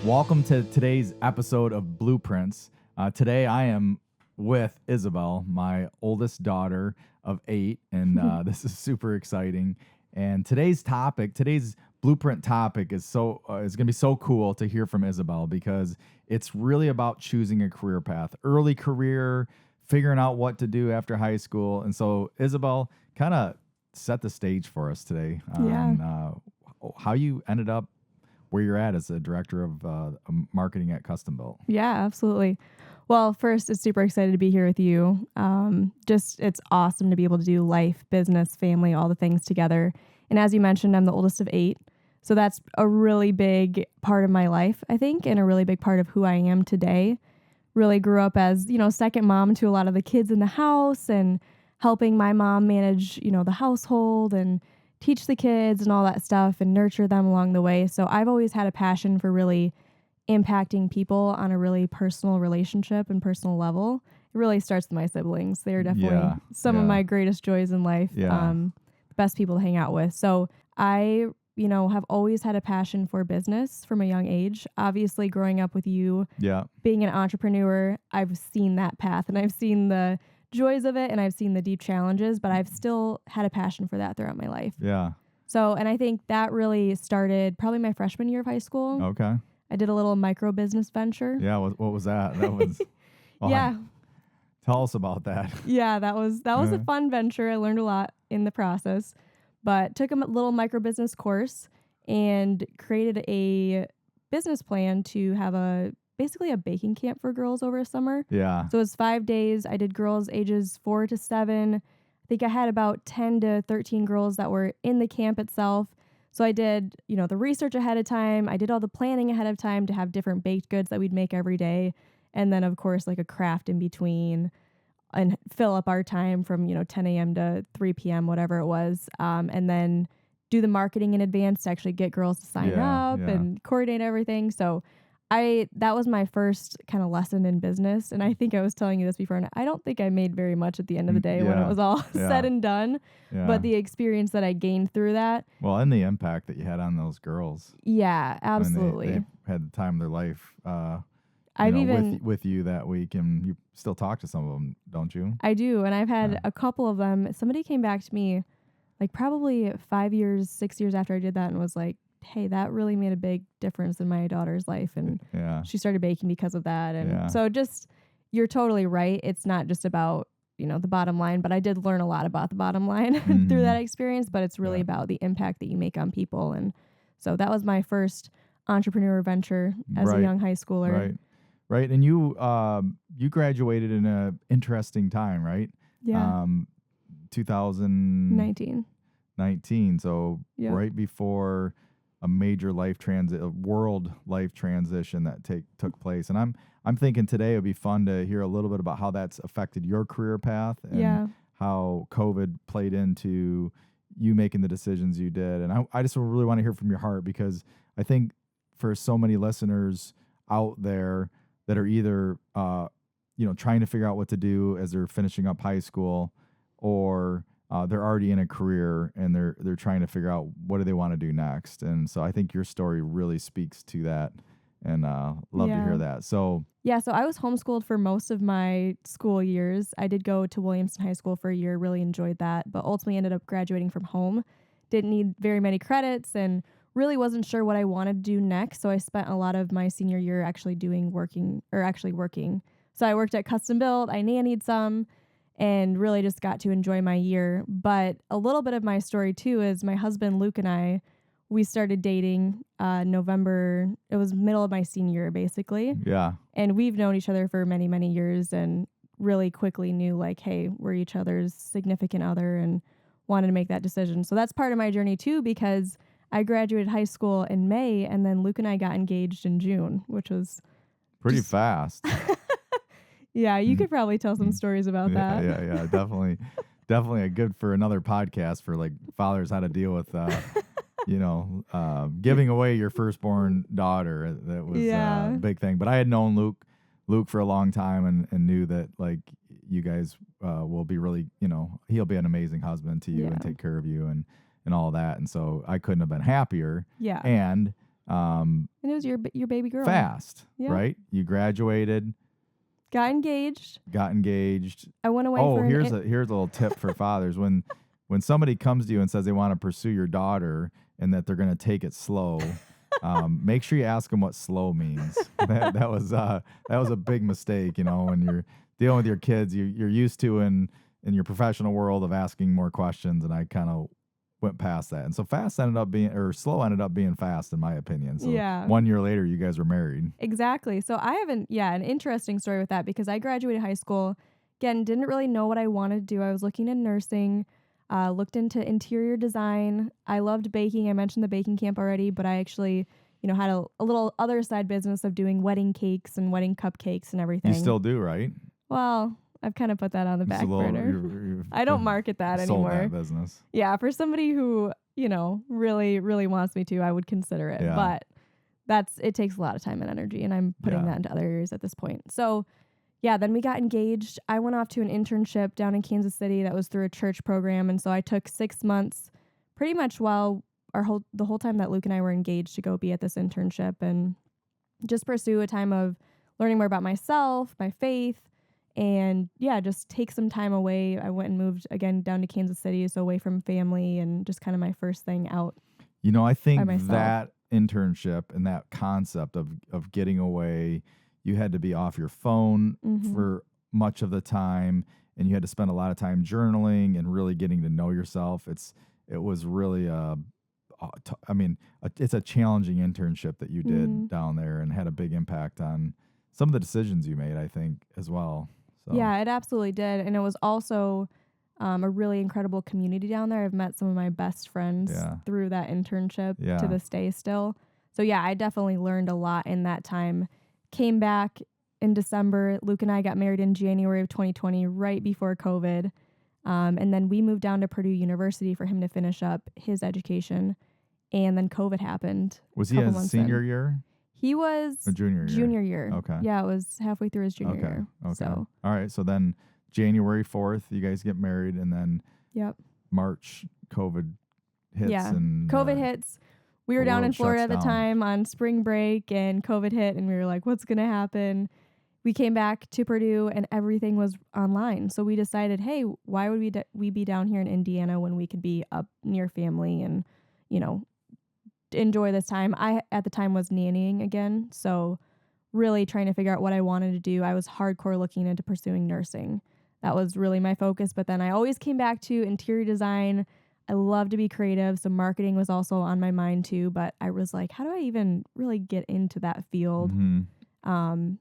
Welcome to today's episode of Blueprints. Today I am with Isabelle, my oldest daughter of 8, and this is super exciting. And today's Blueprint topic is going to be so cool to hear from Isabelle because it's really about choosing a career path, early career, figuring out what to do after high school. And so Isabelle, kind of set the stage for us today on how you ended up where you're at as a director of marketing at Custom Built. Yeah, absolutely. Well, first, it's super excited to be here with you. It's awesome to be able to do life, business, family, all the things together. And as you mentioned, I'm the oldest of 8. So that's a really big part of my life, I think, and a really big part of who I am today. Really grew up as, second mom to a lot of the kids in the house and helping my mom manage, the household and teach the kids and all that stuff and nurture them along the way. So I've always had a passion for really impacting people on a really personal relationship and personal level. It really starts with my siblings. They're definitely some of my greatest joys in life. The best people to hang out with. So I, have always had a passion for business from a young age. Obviously, growing up with you, being an entrepreneur, I've seen that path and I've seen the joys of it and I've seen the deep challenges, but I've still had a passion for that throughout my life. Yeah. So, and I think that really started probably my freshman year of high school. Okay. I did a little micro business venture. Yeah. What was that? That was, tell us about that. Yeah, that was a fun venture. I learned a lot in the process, but took a little micro business course and created a business plan to have basically a baking camp for girls over a summer. Yeah. So it was 5 days. I did girls ages 4 to 7. I think I had about 10 to 13 girls that were in the camp itself. So I did, the research ahead of time. I did all the planning ahead of time to have different baked goods that we'd make every day. And then, of course, like a craft in between and fill up our time from, 10 a.m. to 3 p.m., whatever it was. And then do the marketing in advance to actually get girls to sign up and coordinate everything. So that was my first kind of lesson in business. And I think I was telling you this before, and I don't think I made very much at the end of the day when it was all said and done. Yeah. But the experience that I gained through that. Well, and the impact that you had on those girls. Yeah, absolutely. They had the time of their life with you that week, and you still talk to some of them, don't you? I do. And I've had a couple of them. Somebody came back to me like probably 5 years, 6 years after I did that and was like, hey, that really made a big difference in my daughter's life. And she started baking because of that. And so you're totally right. It's not just about, the bottom line, but I did learn a lot about the bottom line through that experience, but it's really about the impact that you make on people. And so that was my first entrepreneur venture as a young high schooler. Right. And you graduated in an interesting time, right? Yeah. 2019. So right before a major world life transition that took place. And I'm thinking today it would be fun to hear a little bit about how that's affected your career path and how COVID played into you making the decisions you did. And I just really want to hear from your heart, because I think for so many listeners out there that are either, trying to figure out what to do as they're finishing up high school, or they're already in a career and they're trying to figure out what do they want to do next. And so I think your story really speaks to that, and love to hear that. So I was homeschooled for most of my school years. I did go to Williamson High School for a year, really enjoyed that, but ultimately ended up graduating from home. Didn't need very many credits and really wasn't sure what I wanted to do next. So I spent a lot of my senior year actually working. So I worked at Custom Built, I nannied some, and really just got to enjoy my year. But a little bit of my story too is my husband, Luke, and we started dating November. It was middle of my senior year, basically. Yeah. And we've known each other for many, many years and really quickly knew like, hey, we're each other's significant other, and wanted to make that decision. So that's part of my journey too, because I graduated high school in May and then Luke and I got engaged in June, which was pretty fast. Yeah, you could probably tell some stories about that. Yeah, definitely a good for another podcast for like fathers, how to deal with, giving away your firstborn daughter. That was a big thing. But I had known Luke for a long time and knew that like you guys will be really, he'll be an amazing husband to you and take care of you and all that. And so I couldn't have been happier. Yeah. And And it was your baby girl. Fast, right? You graduated. Got engaged. I went away for here's a little tip for fathers. When somebody comes to you and says they want to pursue your daughter and that they're going to take it slow, make sure you ask them what slow means. That was a big mistake, when you're dealing with your kids. You're used to in your professional world of asking more questions, and I kind of went past that. And so slow ended up being fast, in my opinion. So 1 year later, you guys were married. Exactly. So I have an interesting story with that, because I graduated high school. Again, didn't really know what I wanted to do. I was looking in nursing, looked into interior design. I loved baking. I mentioned the baking camp already, but I actually, had a little other side business of doing wedding cakes and wedding cupcakes and everything. You still do, right? Well, I've kind of put that on the back burner. I don't market that anymore. Sold that business. Yeah, for somebody who, really, really wants me to, I would consider it. Yeah. But it takes a lot of time and energy, and I'm putting that into other areas at this point. So, then we got engaged. I went off to an internship down in Kansas City that was through a church program, and so I took 6 months, pretty much while the whole time that Luke and I were engaged, to go be at this internship and just pursue a time of learning more about myself, my faith, and just take some time away. I went and moved again down to Kansas City, so away from family, and just kind of my first thing out. I think that internship and that concept of getting away, you had to be off your phone for much of the time, and you had to spend a lot of time journaling and really getting to know yourself. It was really it's a challenging internship that you did down there, and had a big impact on some of the decisions you made, I think, as well. So. Yeah, it absolutely did. And it was also a really incredible community down there. I've met some of my best friends through that internship to this day still. So I definitely learned a lot in that time. Came back in December. Luke and I got married in January of 2020, right before COVID. And then we moved down to Purdue University for him to finish up his education. And then COVID happened. Was he a senior year? He was a junior year. Okay. Yeah, it was halfway through his junior year. Okay. So. All right. So then January 4th, you guys get married, and then March, COVID hits. Yeah, and COVID hits. We were down in Florida at the time on spring break, and COVID hit, and we were like, what's going to happen? We came back to Purdue, and everything was online. So we decided, hey, why would we be down here in Indiana when we could be up near family and, enjoy this time. I, at the time, was nannying again. So really trying to figure out what I wanted to do. I was hardcore looking into pursuing nursing. That was really my focus. But then I always came back to interior design. I love to be creative. So marketing was also on my mind too. But I was like, how do I even really get into that field?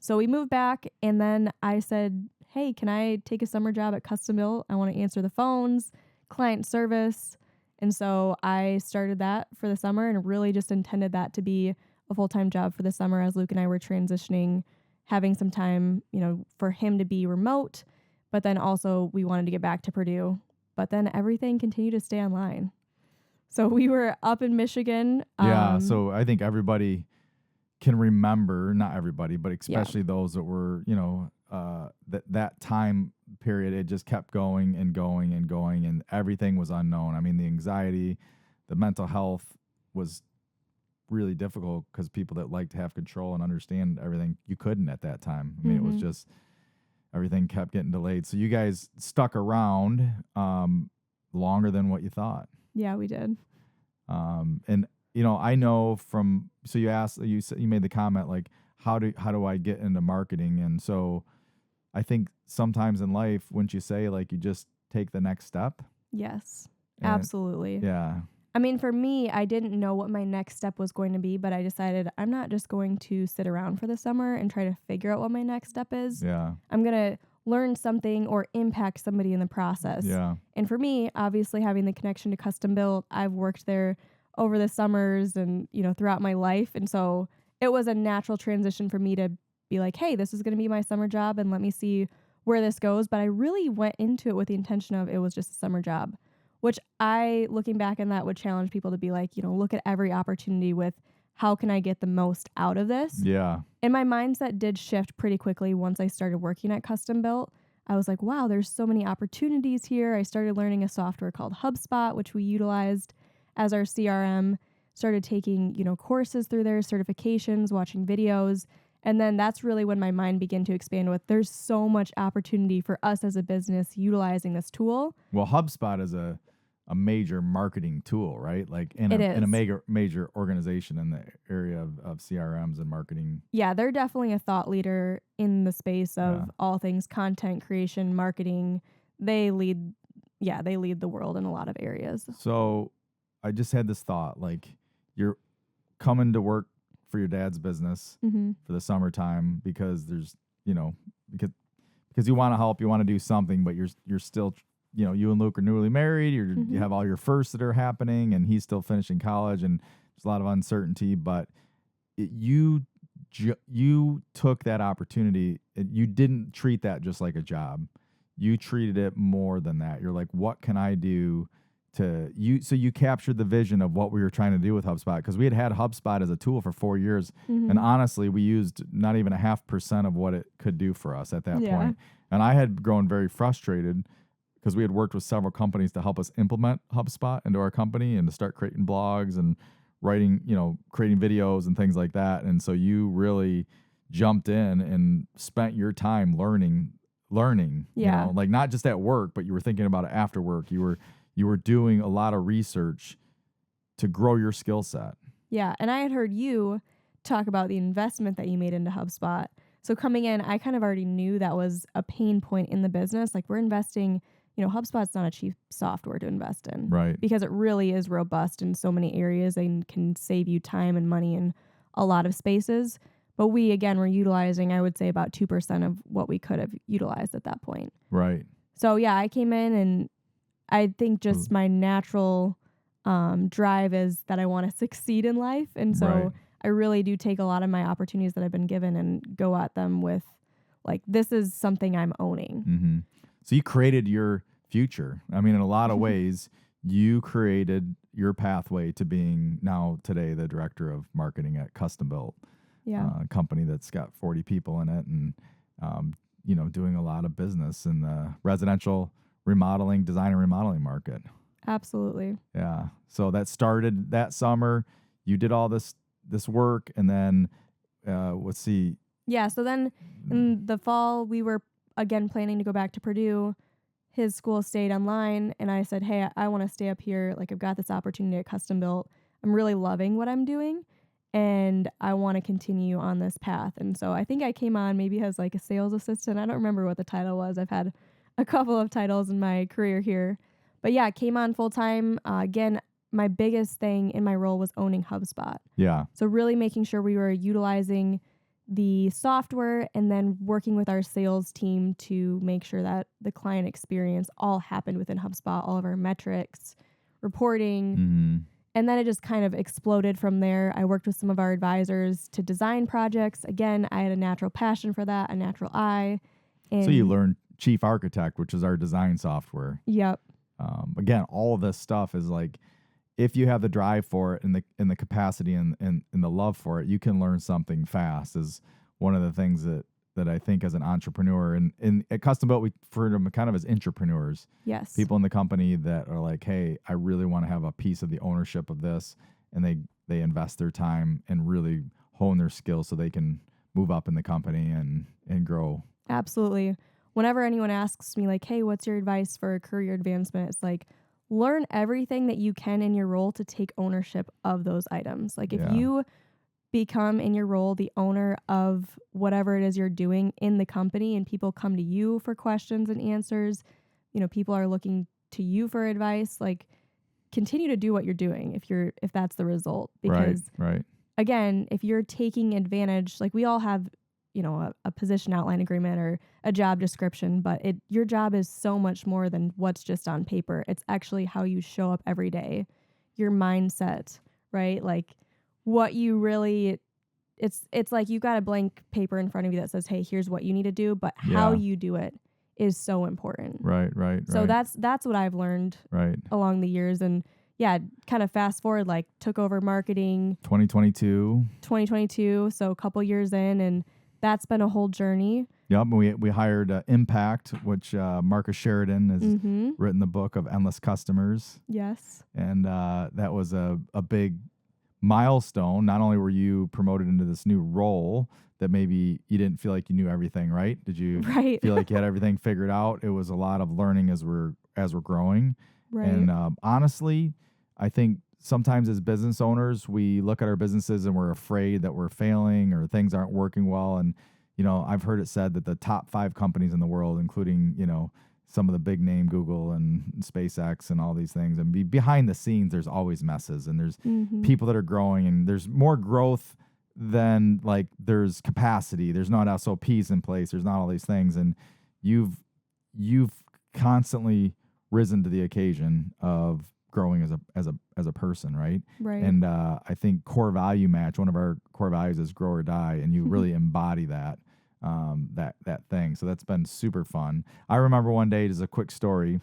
So we moved back, and then I said, hey, can I take a summer job at Custom Built? I want to answer the phones, client service. And so I started that for the summer, and really just intended that to be a full-time job for the summer as Luke and I were transitioning, having some time, for him to be remote. But then also we wanted to get back to Purdue. But then everything continued to stay online. So we were up in Michigan. So I think everybody can remember, not everybody, but especially those that were, that time period, it just kept going and going and going, and everything was unknown. I mean, the anxiety, the mental health was really difficult, because people that like to have control and understand everything, you couldn't at that time. I mean, it was just, everything kept getting delayed. So you guys stuck around longer than what you thought. Yeah, we did. And I know from, so you made the comment, like, how do I get into marketing? And so I think sometimes in life, wouldn't you say, like, you just take the next step? Yes, absolutely. Yeah. I mean, for me, I didn't know what my next step was going to be, but I decided I'm not just going to sit around for the summer and try to figure out what my next step is. Yeah. I'm going to learn something or impact somebody in the process. Yeah. And for me, obviously having the connection to Custom Built, I've worked there over the summers and, throughout my life. And so it was a natural transition for me to be like, hey, this is going to be my summer job, and let me see where this goes. But I really went into it with the intention of it was just a summer job, which I, looking back on that, would challenge people to be like, look at every opportunity with, how can I get the most out of this? Yeah. And my mindset did shift pretty quickly once I started working at Custom Built. I was like, wow, there's so many opportunities here. I started learning a software called HubSpot, which we utilized as our CRM. started taking, courses through there, certifications, watching videos. And then that's really when my mind began to expand with there's so much opportunity for us as a business utilizing this tool. Well, HubSpot is a major marketing tool, right? Like in a major organization in the area of CRMs and marketing. Yeah, they're definitely a thought leader in the space of all things content creation, marketing. They lead the world in a lot of areas. So I just had this thought, like you're coming to work for your dad's business for the summertime because there's, because you want to help, you want to do something, but you're still, you and Luke are newly married. You have all your firsts that are happening, and he's still finishing college, and there's a lot of uncertainty. But you took that opportunity. You didn't treat that just like a job. You treated it more than that. You're like, what can I do to you? So you captured the vision of what we were trying to do with HubSpot, because we had HubSpot as a tool for 4 years, and honestly, we used not even 0.5% of what it could do for us at that point. And I had grown very frustrated, because we had worked with several companies to help us implement HubSpot into our company and to start creating blogs and writing, creating videos and things like that. And so you really jumped in and spent your time learning, like not just at work, but you were thinking about it after work. You were doing a lot of research to grow your skill set. Yeah. And I had heard you talk about the investment that you made into HubSpot. So coming in, I kind of already knew that was a pain point in the business. Like we're investing, HubSpot's not a cheap software to invest in. Right. Because it really is robust in so many areas and can save you time and money in a lot of spaces. But we, again, were utilizing, I would say, about 2% of what we could have utilized at that point. Right. So, yeah, I came in, and I think just my natural drive is that I want to succeed in life. And so I really do take a lot of my opportunities that I've been given and go at them with, like, this is something I'm owning. Mm-hmm. So you created your future. I mean, in a lot of ways, you created your pathway to being now today the director of marketing at Custom Built, a company that's got 40 people in it, and doing a lot of business in the residential design and remodeling market. Absolutely. Yeah. So that started that summer. You did all this work, and then let's see. Yeah. So then in the fall, we were again planning to go back to Purdue. His school stayed online, and I said, hey, I want to stay up here. Like, I've got this opportunity at Custom Built. I'm really loving what I'm doing, and I want to continue on this path. And so I think I came on maybe as like a sales assistant. I don't remember what the title was. I've had a couple of titles in my career here. But yeah, I came on full time. Again, my biggest thing in my role was owning HubSpot. Yeah. So really making sure we were utilizing the software and then working with our sales team to make sure that the client experience all happened within HubSpot, all of our metrics, reporting. Mm-hmm. And then it just kind of exploded from there. I worked with some of our advisors to design projects. Again, I had a natural passion for that, a natural eye. And so you learned Chief Architect, which is our design software. Yep. Again, all of this stuff is like, if you have the drive for it and the capacity and the love for it, you can learn something fast. Is one of the things that I think as an entrepreneur, and at Custom Built, we refer to them kind of as entrepreneurs. Yes. People in the company that are like, hey, I really want to have a piece of the ownership of this, and they invest their time and really hone their skills so they can move up in the company and grow. Absolutely. Whenever anyone asks me like, hey, what's your advice for career advancement? It's like, learn everything that you can in your role to take ownership of those items. Like if you become in your role the owner of whatever it is you're doing in the company, and people come to you for questions and answers, people are looking to you for advice, like continue to do what you're doing if that's the result. Because again, if you're taking advantage, like we all have, a position outline agreement or a job description, but your job is so much more than what's just on paper. It's actually how you show up every day, your mindset, right? Like what you really, it's like you got a blank paper in front of you that says, hey, here's what you need to do, but how you do it is so important. Right. So that's what I've learned along the years. And yeah, kind of fast forward, like took over marketing 2022. So a couple years in, and that's been a whole journey. Yep. We hired Impact, which Marcus Sheridan has written the book of Endless Customers. Yes. And that was a big milestone. Not only were you promoted into this new role that maybe you didn't feel like you knew everything, right? Did you Right. feel like you had everything figured out? It was a lot of learning as we're growing. Right. And honestly, I think sometimes as business owners, we look at our businesses and we're afraid that we're failing or things aren't working well. And, I've heard it said that the top 5 companies in the world, including, some of the big name Google and SpaceX and all these things, and behind the scenes, there's always messes and there's people that are growing and there's more growth than like there's capacity. There's not SOPs in place. There's not all these things. And you've constantly risen to the occasion of growing as a person, right? Right. And I think core value match, one of our core values is grow or die, and you really embody that thing. So that's been super fun. I remember one day, just a quick story,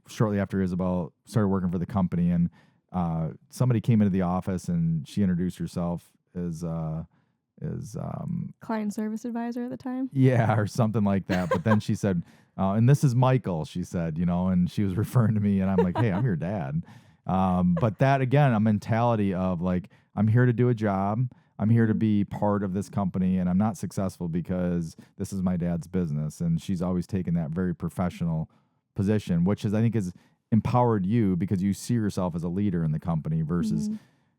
shortly after Isabelle started working for the company, and somebody came into the office and she introduced herself as client service advisor at the time. Yeah, or something like that. But then she said, and this is Michael, she said, and she was referring to me, and I'm like, hey, I'm your dad. But that, again, a mentality of like, I'm here to do a job. I'm here to be part of this company, and I'm not successful because this is my dad's business. And she's always taken that very professional position, which I think has empowered you because you see yourself as a leader in the company versus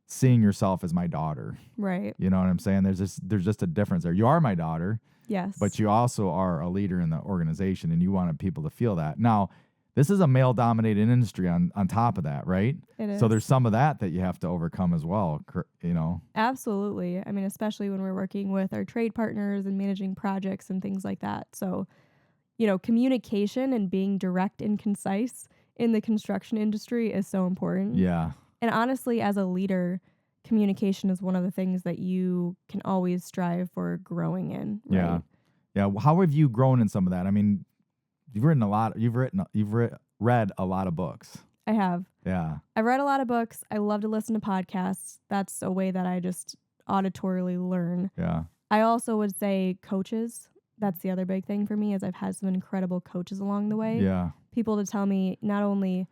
seeing yourself as my daughter. Right. You know what I'm saying? There's just a difference there. You are my daughter. Yes. But you also are a leader in the organization, and you wanted people to feel that. Now, this is a male-dominated industry on top of that, right? It is. So there's some of that you have to overcome as well, Absolutely. I mean, especially when we're working with our trade partners and managing projects and things like that. So, communication and being direct and concise in the construction industry is so important. Yeah. And honestly, as a leader, communication is one of the things that you can always strive for growing in. Right? Yeah. Yeah. How have you grown in some of that? I mean, you've read a lot of books. I have. Yeah. I've read a lot of books. I love to listen to podcasts. That's a way that I just auditorily learn. Yeah. I also would say coaches. That's the other big thing for me is I've had some incredible coaches along the way. Yeah. People to tell me not only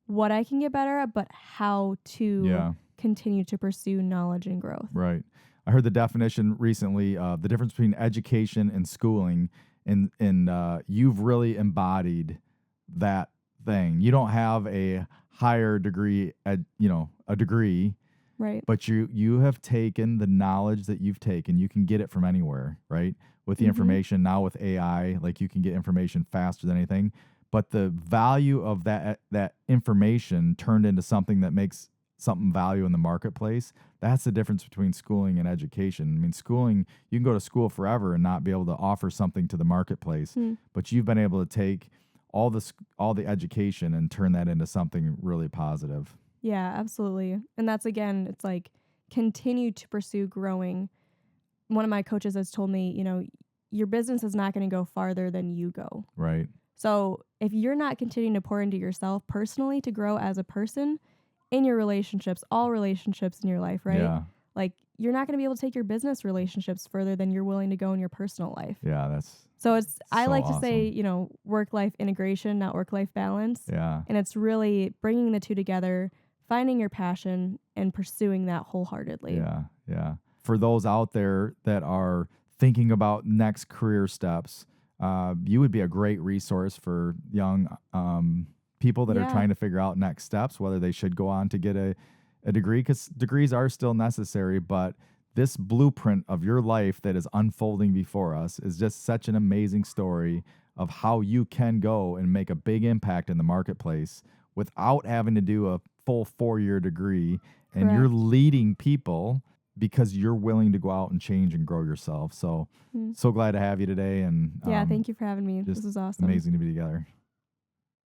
what I can get better at, but how to continue to pursue knowledge and growth. Right. I heard the definition recently of the difference between education and schooling, and you've really embodied that thing. You don't have a higher degree, a degree, right? But you have taken the knowledge that you've taken. You can get it from anywhere, right? With the information now with AI, like you can get information faster than anything. But the value of that information turned into something that makes something value in the marketplace, that's the difference between schooling and education. I mean, schooling, you can go to school forever and not be able to offer something to the marketplace, but you've been able to take all the education and turn that into something really positive. Yeah, absolutely. And that's, again, it's like continue to pursue growing. One of my coaches has told me, your business is not going to go farther than you go. Right. So if you're not continuing to pour into yourself personally to grow as a person in your relationships, all relationships in your life, right? Yeah. Like you're not going to be able to take your business relationships further than you're willing to go in your personal life. Yeah, I like awesome. to say, work-life integration, not work-life balance. Yeah. And it's really bringing the two together, finding your passion and pursuing that wholeheartedly. Yeah. Yeah. For those out there that are thinking about next career steps, you would be a great resource for young people that are trying to figure out next steps, whether they should go on to get a degree, because degrees are still necessary. But this blueprint of your life that is unfolding before us is just such an amazing story of how you can go and make a big impact in the marketplace without having to do a full 4-year degree. And Correct. You're leading people because you're willing to go out and change and grow yourself. So glad to have you today. And thank you for having me. This is awesome. Amazing to be together.